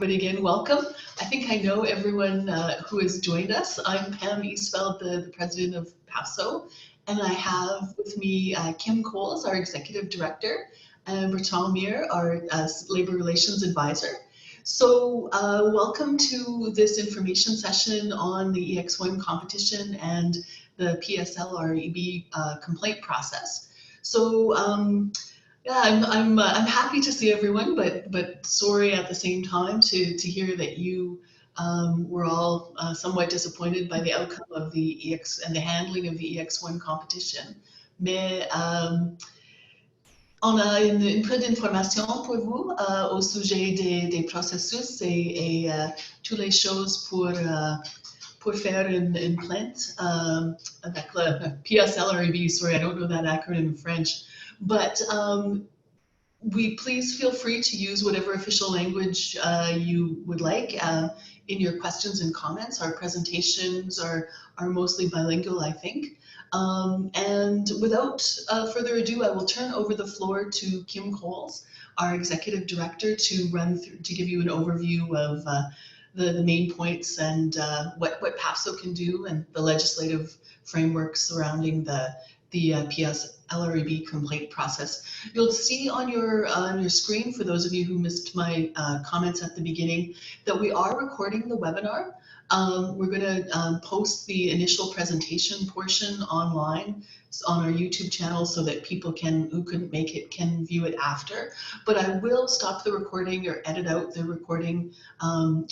everybody again. Welcome. I think I know everyone who has joined us. I'm Pam Eastfeld, the president of PASO, and I have with me Kim Coles, our executive director, and Bertrand Mir, our labor relations advisor. So welcome to this information session on the EX01 competition and the PSLREB complaint process. So yeah, I'm happy to see everyone, but sorry at the same time to hear that you were all somewhat disappointed by the outcome of the EX and the handling of the EX01 competition. Mais on a une peu d'informations pour vous au sujet des processus et toutes les choses pour faire une plainte avec le PSLREB. Sorry, I don't know that acronym in French. But we please feel free to use whatever official language you would like in your questions and comments. Our presentations are mostly bilingual, I think. And without further ado, I will turn over the floor to Kim Coles, our executive director, to run through, to give you an overview of the main points and what PASO can do and the legislative framework surrounding the PSLREB complaint process. You'll see on your screen, for those of you who missed my comments at the beginning, that we are recording the webinar. We're going to post the initial presentation portion online on our YouTube channel so that people who couldn't make it can view it after. But I will stop the recording or edit out the recording of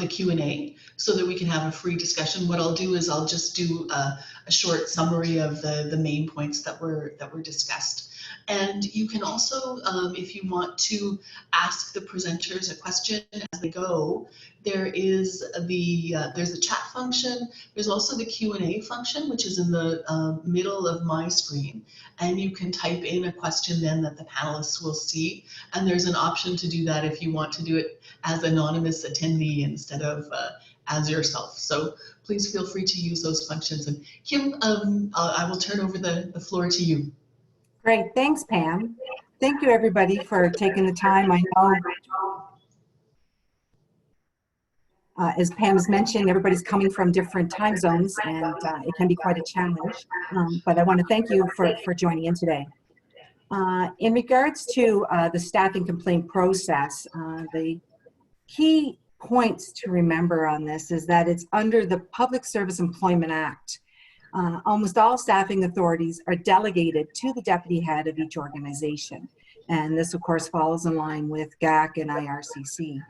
the Q&A so that we can have a free discussion. What I'll do is I'll just do a short summary of the main points that were discussed. And you can also, if you want to ask the presenters a question as they go, there's the chat function. There's also the Q&A function, which is in the middle of my screen. And you can type in a question then that the panelists will see. And there's an option to do that if you want to do it as anonymous attendee instead of as yourself. So please feel free to use those functions. And Kim, I will turn over the floor to you. Great, thanks, Pam. Thank you, everybody, for taking the time. I know, as Pam's mentioned, everybody's coming from different time zones, and it can be quite a challenge. But I want to thank you for joining in today. In regards to the staffing complaint process, the key points to remember on this is that it's under the Public Service Employment Act. Almost all staffing authorities are delegated to the deputy head of each organization. And this, of course, follows in line with GAC and IRCC.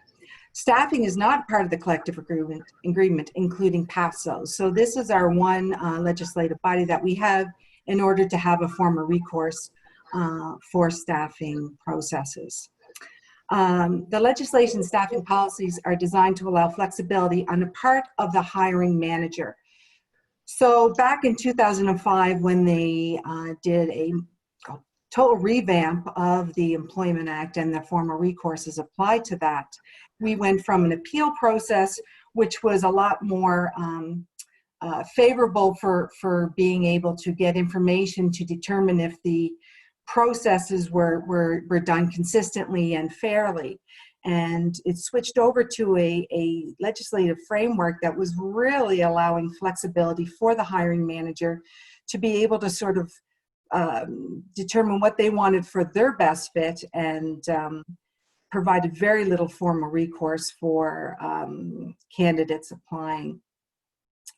Staffing is not part of the collective agreement including PASO. So this is our one legislative body that we have in order to have a form of recourse for staffing processes. The legislation staffing policies are designed to allow flexibility on the part of the hiring manager. So back in 2005, when they did a total revamp of the Employment Act and the form of recourse is applied to that, we went from an appeal process, which was a lot more favorable for being able to get information to determine if the processes were done consistently and fairly. And it switched over to a legislative framework that was really allowing flexibility for the hiring manager to be able to sort of determine what they wanted for their best fit, and provided very little formal recourse for candidates applying.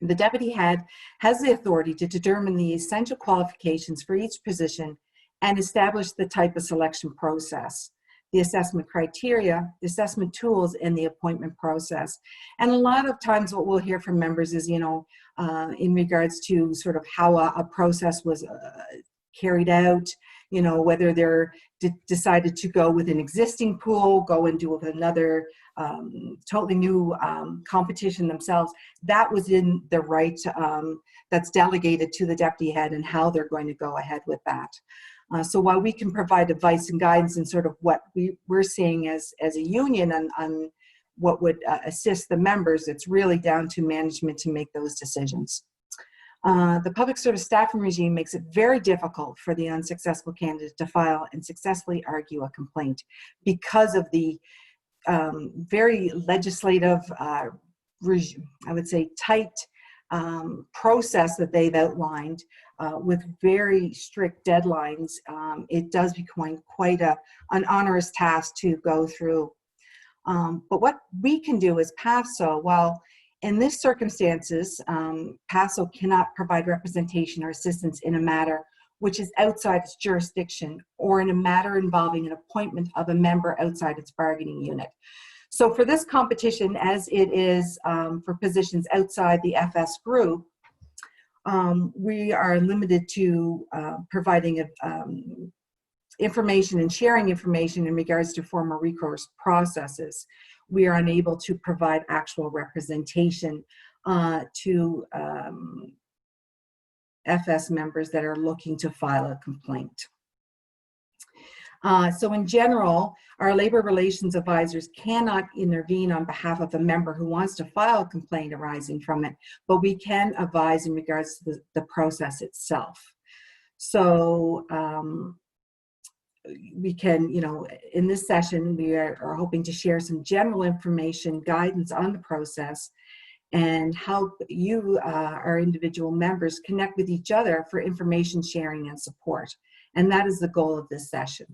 The deputy head has the authority to determine the essential qualifications for each position and establish the type of selection process, the assessment criteria, the assessment tools, and the appointment process. And a lot of times what we'll hear from members is, you know, in regards to sort of how a process was carried out, you know, whether they're decided to go with an existing pool, go and do with another totally new competition themselves. That was in the right, that's delegated to the deputy head and how they're going to go ahead with that. So while we can provide advice and guidance and sort of what we're seeing as a union on what would assist the members, it's really down to management to make those decisions. The public service staffing regime makes it very difficult for the unsuccessful candidate to file and successfully argue a complaint because of the very legislative, I would say tight process that they've outlined with very strict deadlines, it does become quite an onerous task to go through. But what we can do as PASO, while in this circumstances, PASO cannot provide representation or assistance in a matter which is outside its jurisdiction or in a matter involving an appointment of a member outside its bargaining unit. So for this competition, as it is for positions outside the FS group, we are limited to providing information and sharing information in regards to formal recourse processes. We are unable to provide actual representation to FS members that are looking to file a complaint. So in general, our labor relations advisors cannot intervene on behalf of a member who wants to file a complaint arising from it, but we can advise in regards to the process itself. So we can, in this session, we are hoping to share some general information, guidance on the process, and help you, our individual members, connect with each other for information sharing and support. And that is the goal of this session.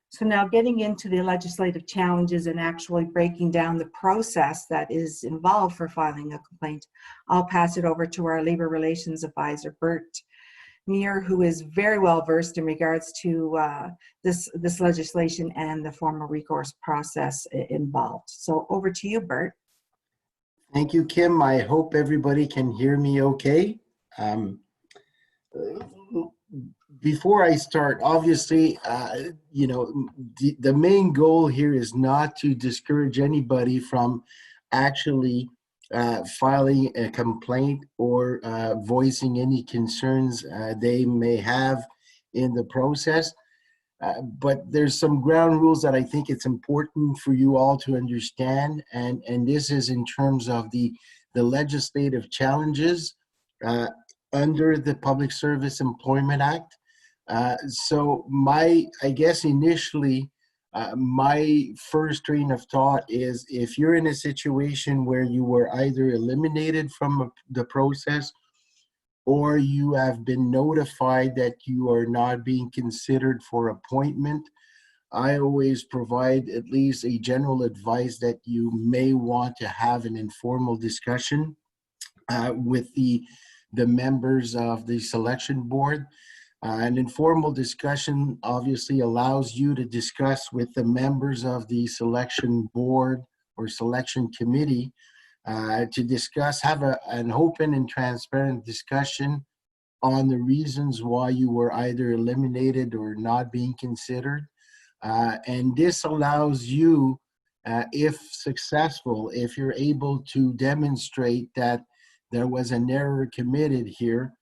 So now getting into the legislative challenges and actually breaking down the process that is involved for filing a complaint, I'll pass it over to our Labor Relations Advisor, Bert Muir, who is very well versed in regards to this legislation and the formal recourse process involved. So over to you, Bert. Thank you, Kim. I hope everybody can hear me okay. Before I start, obviously, the main goal here is not to discourage anybody from actually filing a complaint or voicing any concerns they may have in the process. But there's some ground rules that I think it's important for you all to understand, and this is in terms of the legislative challenges under the Public Service Employment Act. So I guess initially, my first train of thought is if you're in a situation where you were either eliminated from the process or you have been notified that you are not being considered for appointment, I always provide at least a general advice that you may want to have an informal discussion with the members of the selection board. An informal discussion obviously allows you to discuss with the members of the selection board or selection committee to discuss, have an open and transparent discussion on the reasons why you were either eliminated or not being considered. And this allows you, if successful, if you're able to demonstrate that there was an error committed here,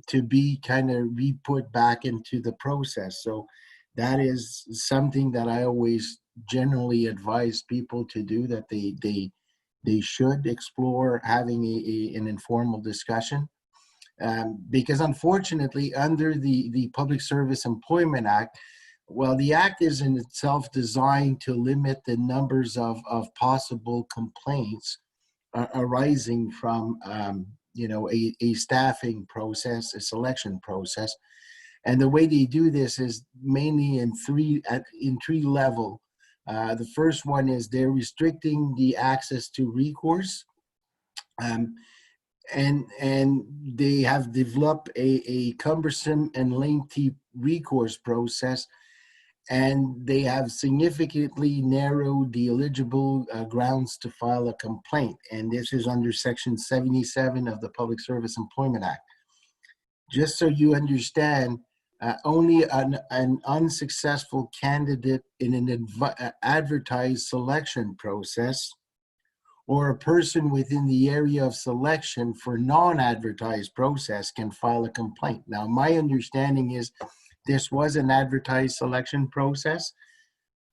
to be kind of re-put back into the process. So that is something that I always generally advise people to do, that they should explore having an informal discussion. Because unfortunately, under the Public Service Employment Act, well, the act is in itself designed to limit the numbers of possible complaints arising from a staffing process, a selection process. And the way they do this is mainly in three levels. The first one is they're restricting the access to recourse. And they have developed a cumbersome and lengthy recourse process, and they have significantly narrowed the eligible grounds to file a complaint. And this is under Section 77 of the Public Service Employment Act. Just so you understand, only an unsuccessful candidate in an advertised selection process or a person within the area of selection for non-advertised process can file a complaint. Now, my understanding is this was an advertised selection process.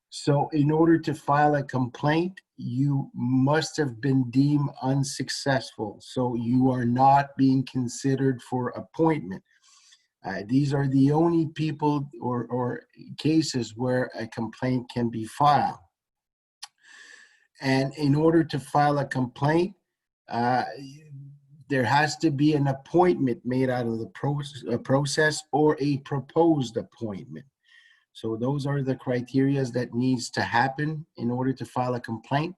So in order to file a complaint, you must have been deemed unsuccessful. So you are not being considered for appointment. These are the only people or cases where a complaint can be filed. And in order to file a complaint, there has to be an appointment made out of the process or a proposed appointment. So those are the criteria that needs to happen in order to file a complaint.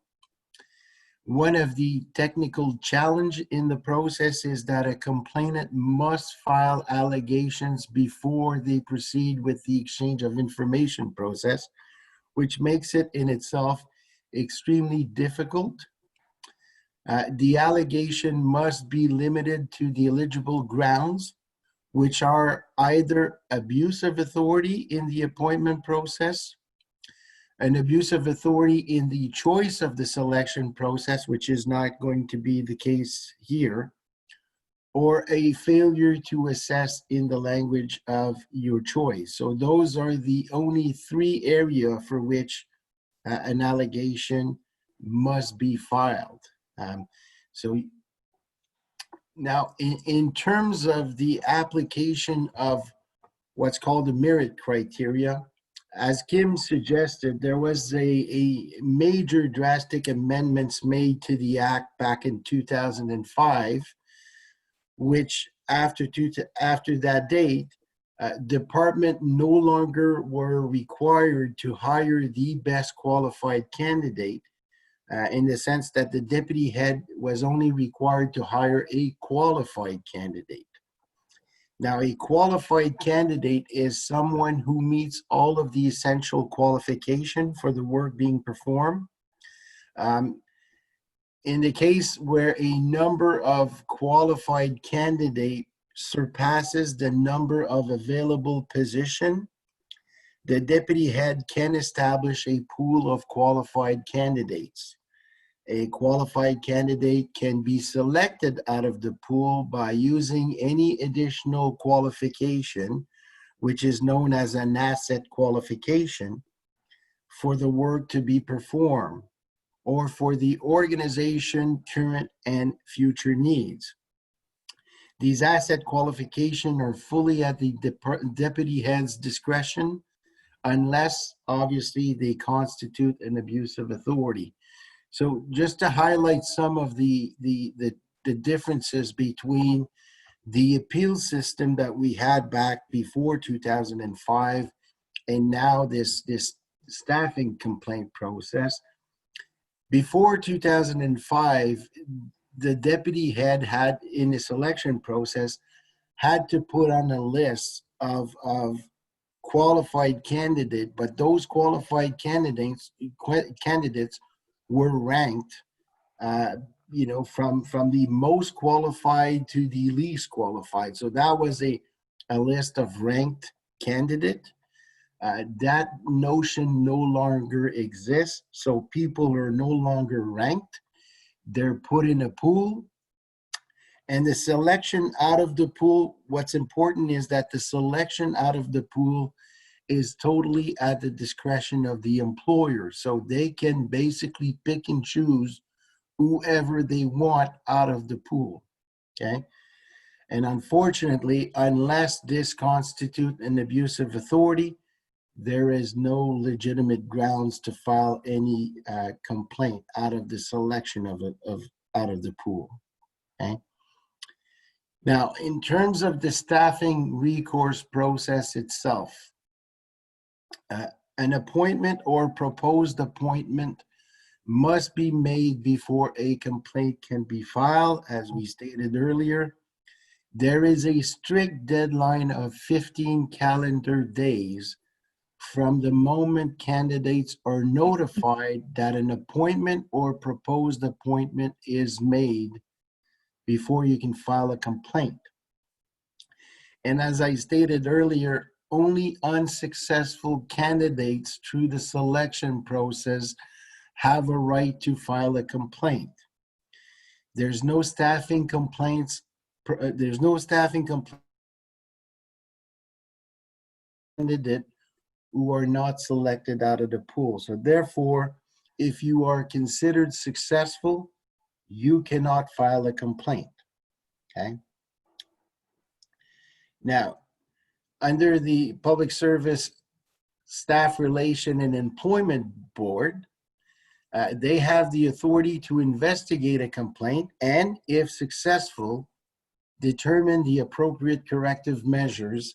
One of the technical challenge in the process is that a complainant must file allegations before they proceed with the exchange of information process, which makes it in itself extremely difficult. The allegation must be limited to the eligible grounds, which are either abuse of authority in the appointment process, an abuse of authority in the choice of the selection process, which is not going to be the case here, or a failure to assess in the language of your choice. So those are the only three areas for which an allegation must be filed. So now in terms of the application of what's called the merit criteria, as Kim suggested, there was a major drastic amendments made to the Act back in 2005, which after that date, department no longer were required to hire the best qualified candidate, in the sense that the deputy head was only required to hire a qualified candidate. Now, a qualified candidate is someone who meets all of the essential qualification for the work being performed. In the case where a number of qualified candidate surpasses the number of available position, the deputy head can establish a pool of qualified candidates. A qualified candidate can be selected out of the pool by using any additional qualification, which is known as an asset qualification, for the work to be performed or for the organization current and future needs. These asset qualifications are fully at the deputy head's discretion, unless obviously they constitute an abuse of authority. So just to highlight some of the differences between the appeal system that we had back before 2005 and now this staffing complaint process. Before 2005, the deputy head had, in the selection process, had to put on a list of qualified candidate, but those qualified candidates were ranked, from the most qualified to the least qualified. So that was a list of ranked candidate. That notion no longer exists. So people are no longer ranked. They're put in a pool. And the selection out of the pool, what's important is that the selection out of the pool is totally at the discretion of the employer. So they can basically pick and choose whoever they want out of the pool, okay? And unfortunately, unless this constitutes an abuse of authority, there is no legitimate grounds to file any complaint out of the selection out of the pool, okay? Now, in terms of the staffing recourse process itself, an appointment or proposed appointment must be made before a complaint can be filed, as we stated earlier. There is a strict deadline of 15 calendar days from the moment candidates are notified that an appointment or proposed appointment is made before you can file a complaint. And as I stated earlier, only unsuccessful candidates through the selection process have a right to file a complaint. There's no staffing complaints. There's no staffing candidate who are not selected out of the pool. So therefore, if you are considered successful, you cannot file a complaint, okay? Now, under the Public Service Staff Relation and Employment Board, They have the authority to investigate a complaint and, if successful, determine the appropriate corrective measures,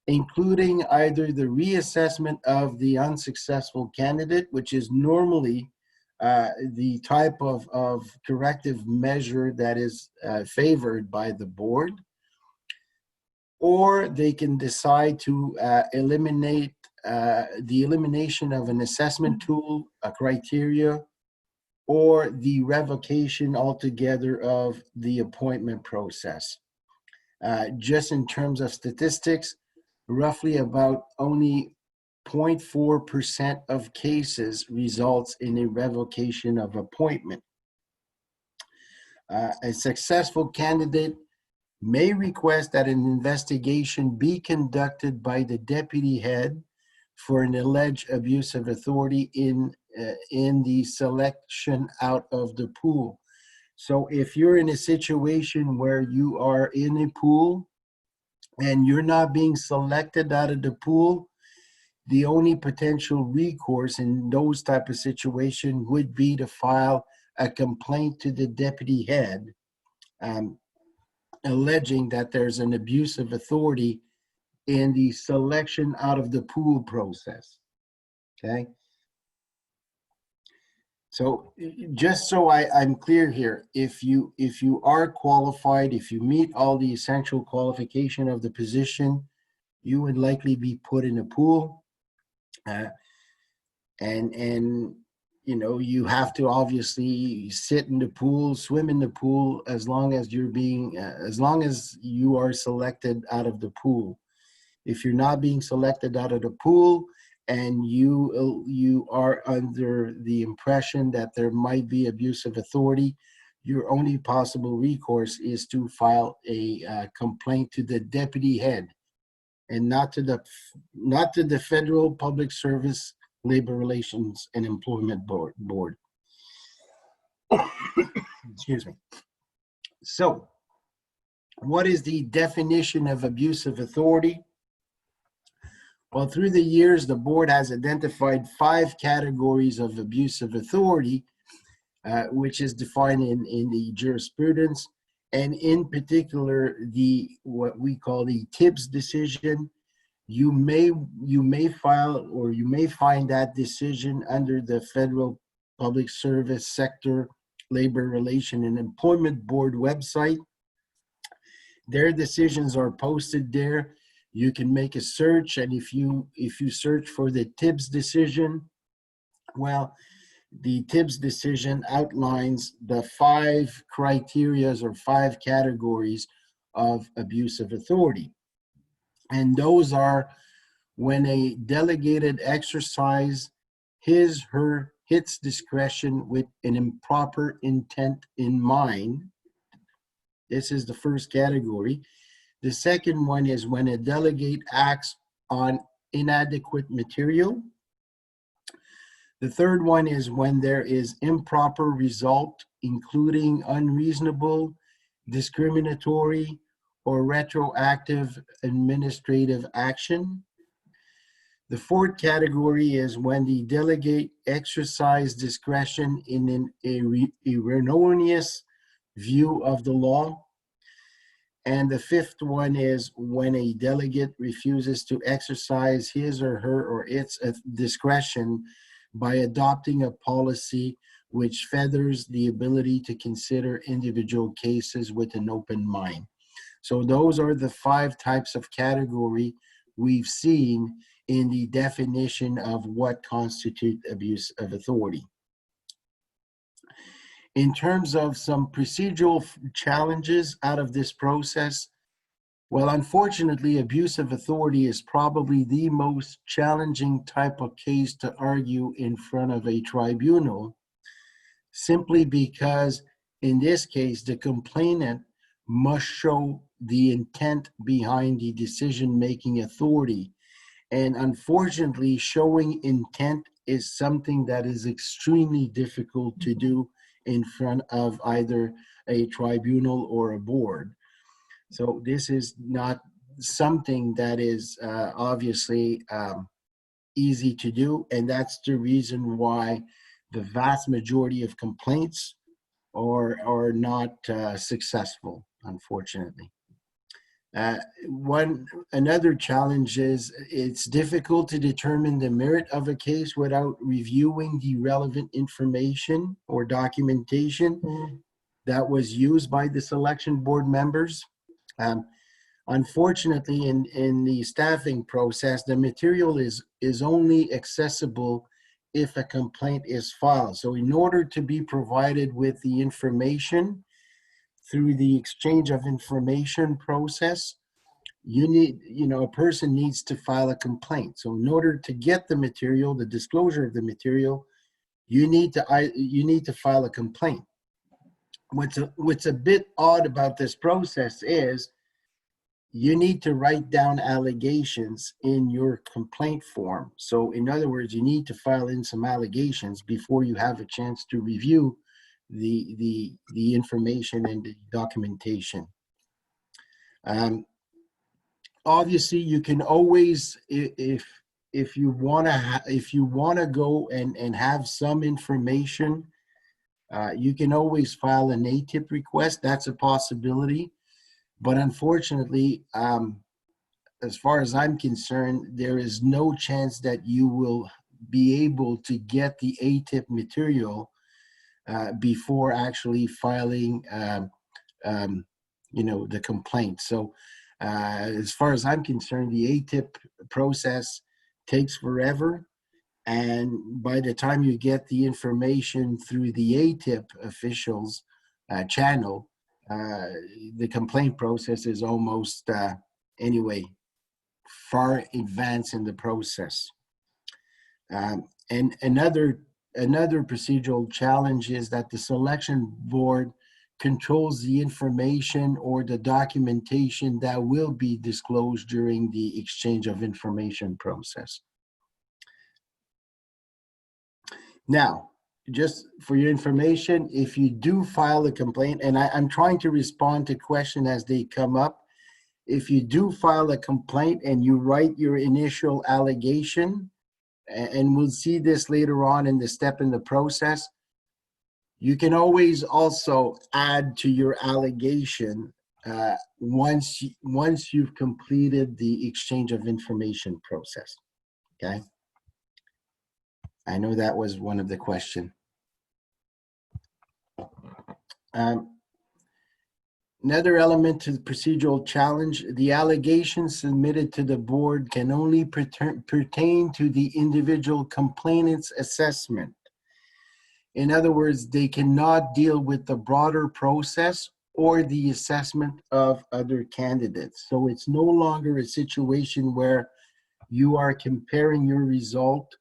including either the reassessment of the unsuccessful candidate, which is normally the type of corrective measure that is favored by the board, or they can decide to eliminate the elimination of an assessment tool, a criteria, or the revocation altogether of the appointment process. Just in terms of statistics, roughly about only 0.4% of cases results in a revocation of appointment. A successful candidate may request that an investigation be conducted by the deputy head for an alleged abuse of authority in the selection out of the pool. So if you're in a situation where you are in a pool and you're not being selected out of the pool, the only potential recourse in those type of situations would be to file a complaint to the deputy head, alleging that there's an abuse of authority in the selection out of the pool process. Okay. So just so I'm clear here, if you are qualified, if you meet all the essential qualification of the position, you would likely be put in a pool, and you know, you have to obviously sit in the pool, swim in the pool, as long as you're being as long as you are selected out of the pool. If you're not being selected out of the pool and you are under the impression that there might be abuse of authority, your only possible recourse is to file a complaint to the deputy head, and not to the Federal Public Service, Labor Relations and Employment Board. Excuse me. So, what is the definition of abuse of authority? Well, through the years, the board has identified 5 categories of abuse of authority, which is defined in the jurisprudence, and in particular, what we call the Tibbs decision. You may file, or you may find that decision under the Federal Public Service Sector Labor Relation and Employment Board website. Their decisions are posted there. You can make a search, and if you search for the Tibbs decision, well, the Tibbs decision outlines the 5 criterias or 5 categories of abuse of authority. And those are when a delegated exercise its discretion with an improper intent in mind. This is the first category. The second one is when a delegate acts on inadequate material. The third one is when there is improper result, including unreasonable, discriminatory, or retroactive administrative action. The fourth category is when the delegate exercise discretion in an erroneous view of the law. And the fifth one is when a delegate refuses to exercise his or her or its discretion by adopting a policy which feathers the ability to consider individual cases with an open mind. So those are the 5 types of category we've seen in the definition of what constitutes abuse of authority. In terms of some procedural challenges out of this process, well, unfortunately, abuse of authority is probably the most challenging type of case to argue in front of a tribunal, simply because in this case, the complainant must show the intent behind the decision-making authority. And unfortunately, showing intent is something that is extremely difficult to do in front of either a tribunal or a board. So this is not something that is obviously easy to do, and that's the reason why the vast majority of complaints are not successful, unfortunately. Another challenge is it's difficult to determine the merit of a case without reviewing the relevant information or documentation that was used by the selection board members. Unfortunately, in the staffing process, the material is only accessible if a complaint is filed. So in order to be provided with the information through the exchange of information process, a person needs to file a complaint. So in order to get the material, the disclosure of the material, you need to file a complaint. What's a bit odd about this process is you need to write down allegations in your complaint form. So in other words, you need to file in some allegations before you have a chance to review the information and the documentation. Obviously, you can always, if you want to go and have some information, you can always file an ATIP request. That's a possibility. But unfortunately, as far as I'm concerned, there is no chance that you will be able to get the ATIP material before actually filing, the complaint. So as far as I'm concerned, the ATIP process takes forever. And by the time you get the information through the ATIP officials channel, the complaint process is almost, far advanced in the process. And another procedural challenge is that the selection board controls the information or the documentation that will be disclosed during the exchange of information process. Now, just for your information, if you do file a complaint, and I'm trying to respond to questions as they come up, if you do file a complaint and you write your initial allegation, and we'll see this later on in the step in the process, you can always also add to your allegation once you've completed the exchange of information process, okay? I know that was one of the questions. Another element to the procedural challenge, the allegations submitted to the board can only pertain to the individual complainant's assessment. In other words, they cannot deal with the broader process or the assessment of other candidates. So it's no longer a situation where you are comparing your result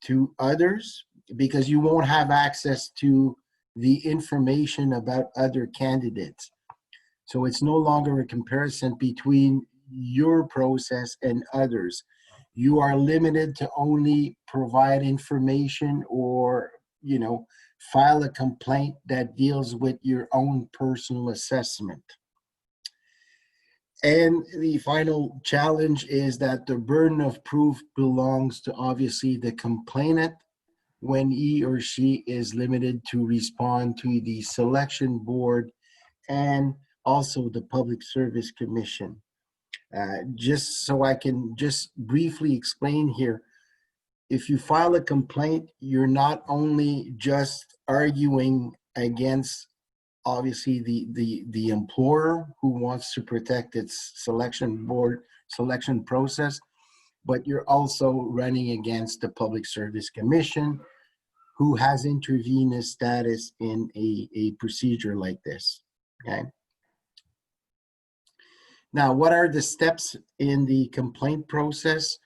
to others, because you won't have access to the information about other candidates. So it's no longer a comparison between your process and others. You are limited to only provide information or, file a complaint that deals with your own personal assessment. And the final challenge is that the burden of proof belongs to obviously the complainant when he or she is limited to respond to the selection board and also the Public Service Commission. Just so I can just briefly explain here, if you file a complaint, you're not only just arguing against obviously the employer who wants to protect its selection process, but you're also running against the Public Service Commission, who has intervened status in a procedure like this, okay? Now, what are the steps in the complaint process?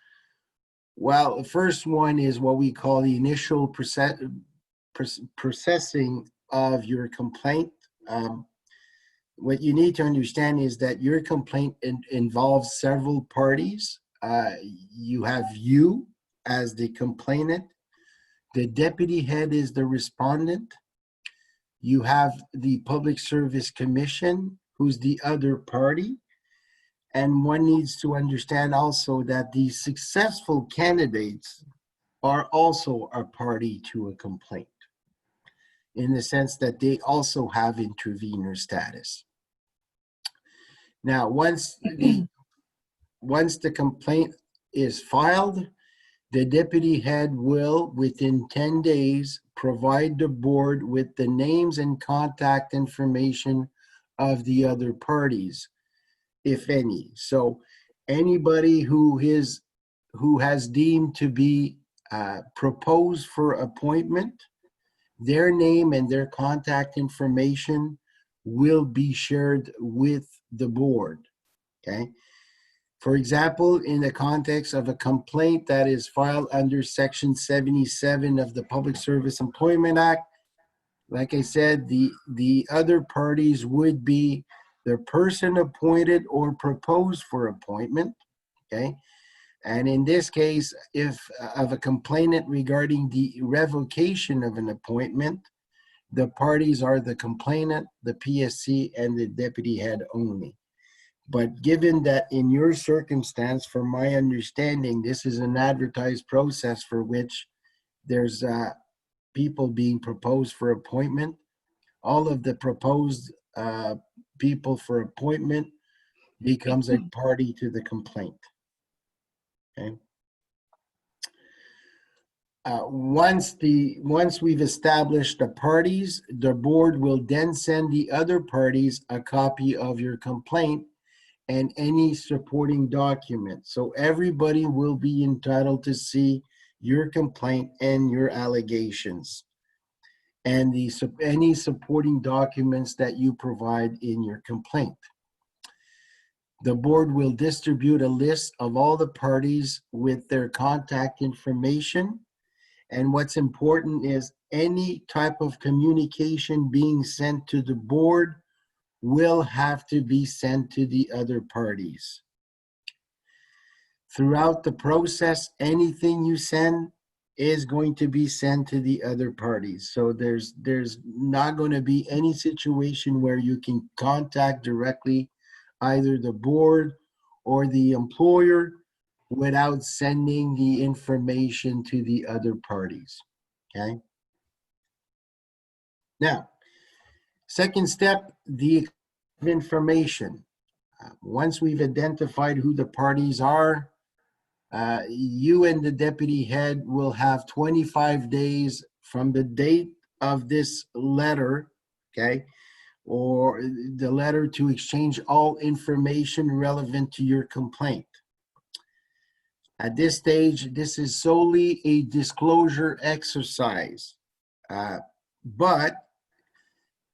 Well, the first one is what we call the initial processing of your complaint. What you need to understand is that your complaint involves several parties. You have you as the complainant. The deputy head is the respondent. You have the Public Service Commission, who's the other party. And one needs to understand also that the successful candidates are also a party to a complaint, in the sense that they also have intervener status. Now, once the complaint is filed, the deputy head will, within 10 days, provide the board with the names and contact information of the other parties, if any. So anybody who has deemed to be proposed for appointment, their name and their contact information will be shared with the board, okay? For example, in the context of a complaint that is filed under Section 77 of the Public Service Employment Act, like I said, the other parties would be the person appointed or proposed for appointment, okay? And in this case, if of a complainant regarding the revocation of an appointment, the parties are the complainant, the PSC, and the deputy head only. But given that in your circumstance, from my understanding, this is an advertised process for which there's people being proposed for appointment, all of the proposed people for appointment becomes a party to the complaint. Okay. Once we've established the parties, the board will then send the other parties a copy of your complaint and any supporting document. So everybody will be entitled to see your complaint and your allegations and any supporting documents that you provide in your complaint. The board will distribute a list of all the parties with their contact information. And what's important is any type of communication being sent to the board will have to be sent to the other parties. Throughout the process, anything you send is going to be sent to the other parties. So there's not going to be any situation where you can contact directly either the board or the employer without sending the information to the other parties, okay? Now, second step, the information. Once we've identified who the parties are, you and the deputy head will have 25 days from the date of this letter, okay, or the letter to exchange all information relevant to your complaint. At this stage, this is solely a disclosure exercise, but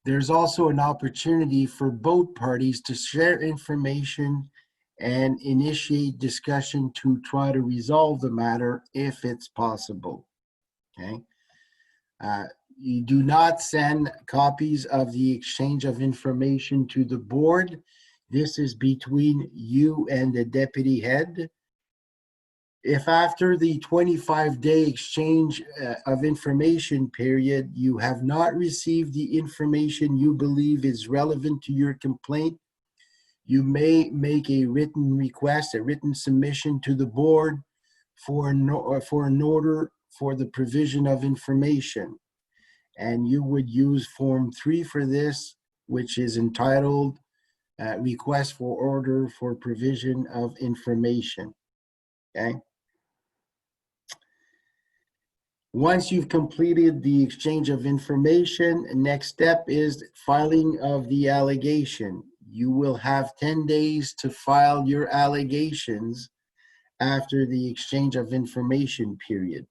there's also an opportunity for both parties to share information and initiate discussion to try to resolve the matter if it's possible, okay? You do not send copies of the exchange of information to the board. This is between you and the deputy head. If after the 25-day exchange of information period, you have not received the information you believe is relevant to your complaint, you may make a written request, a written submission to the board for an order for the provision of information. And you would use Form 3 for this, which is entitled Request for Order for Provision of Information, okay? Once you've completed the exchange of information, next step is filing of the allegation. You will have 10 days to file your allegations after the exchange of information period.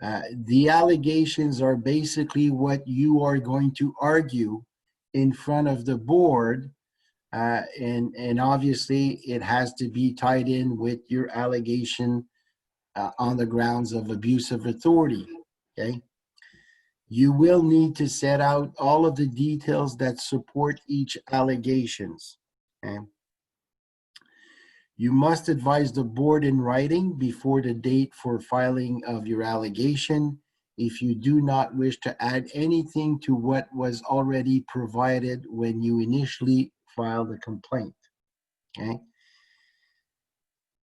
The allegations are basically what you are going to argue in front of the board, and obviously it has to be tied in with your allegation on the grounds of abuse of authority, okay? You will need to set out all of the details that support each allegations, okay? You must advise the board in writing before the date for filing of your allegation if you do not wish to add anything to what was already provided when you initially filed the complaint, okay?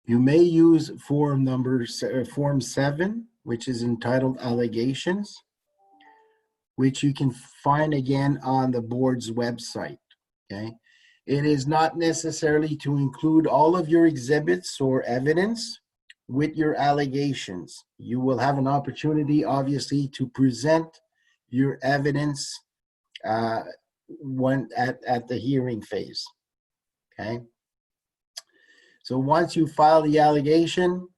You may use Form 7 which is entitled Allegations, which you can find again on the board's website, okay? It is not necessarily to include all of your exhibits or evidence with your allegations. You will have an opportunity, obviously, to present your evidence at the hearing phase, okay? So once you file the allegation,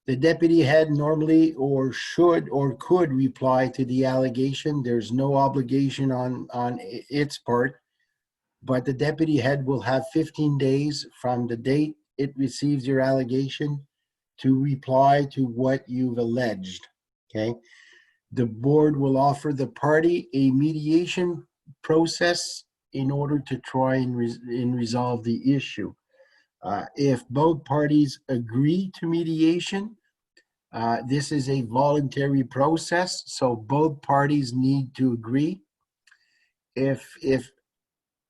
the deputy head normally or should or could reply to the allegation. There's no obligation on its part, but the deputy head will have 15 days from the date it receives your allegation to reply to what you've alleged, okay? The board will offer the party a mediation process in order to try and resolve the issue. If both parties agree to mediation, this is a voluntary process, so both parties need to agree. If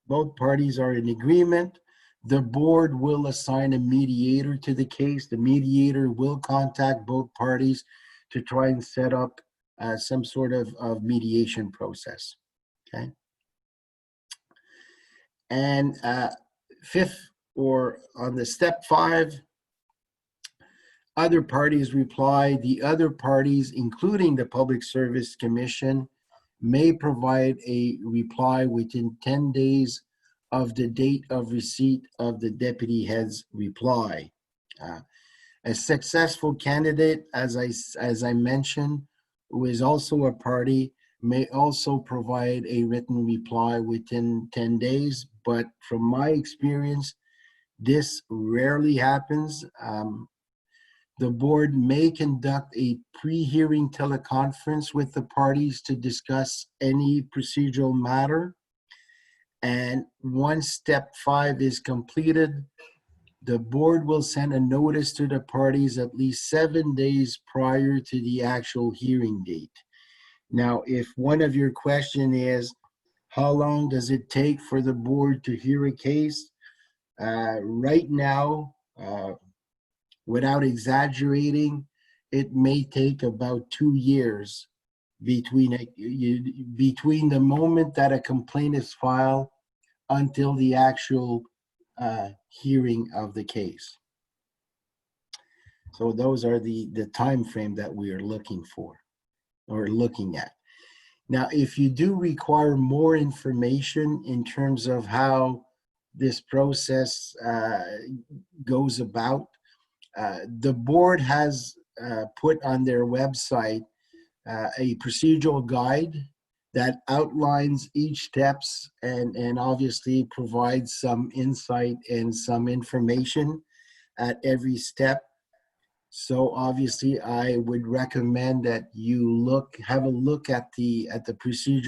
both parties are in agreement, the board will assign a mediator to the case. The mediator will contact both parties to try and set up some sort of mediation process, okay? And fifth, or on the step 5, other parties reply. The other parties, including the Public Service Commission, may provide a reply within 10 days of the date of receipt of the deputy head's reply. A successful candidate, as I mentioned, who is also a party, may also provide a written reply within 10 days. But from my experience, this rarely happens. The board may conduct a pre-hearing teleconference with the parties to discuss any procedural matter. And once step 5 is completed, the board will send a notice to the parties at least 7 days prior to the actual hearing date. Now, if one of your question is, how long does it take for the board to hear a case? Right now, without exaggerating, it may take about 2 years between the moment that a complaint is filed until the actual hearing of the case. So those are the time frame that we are looking for or looking at. Now, if you do require more information in terms of how this process goes about, the board has put on their website a procedural guide that outlines each steps and obviously provides some insight and some information at every step. So obviously I would recommend that you have a look at the procedure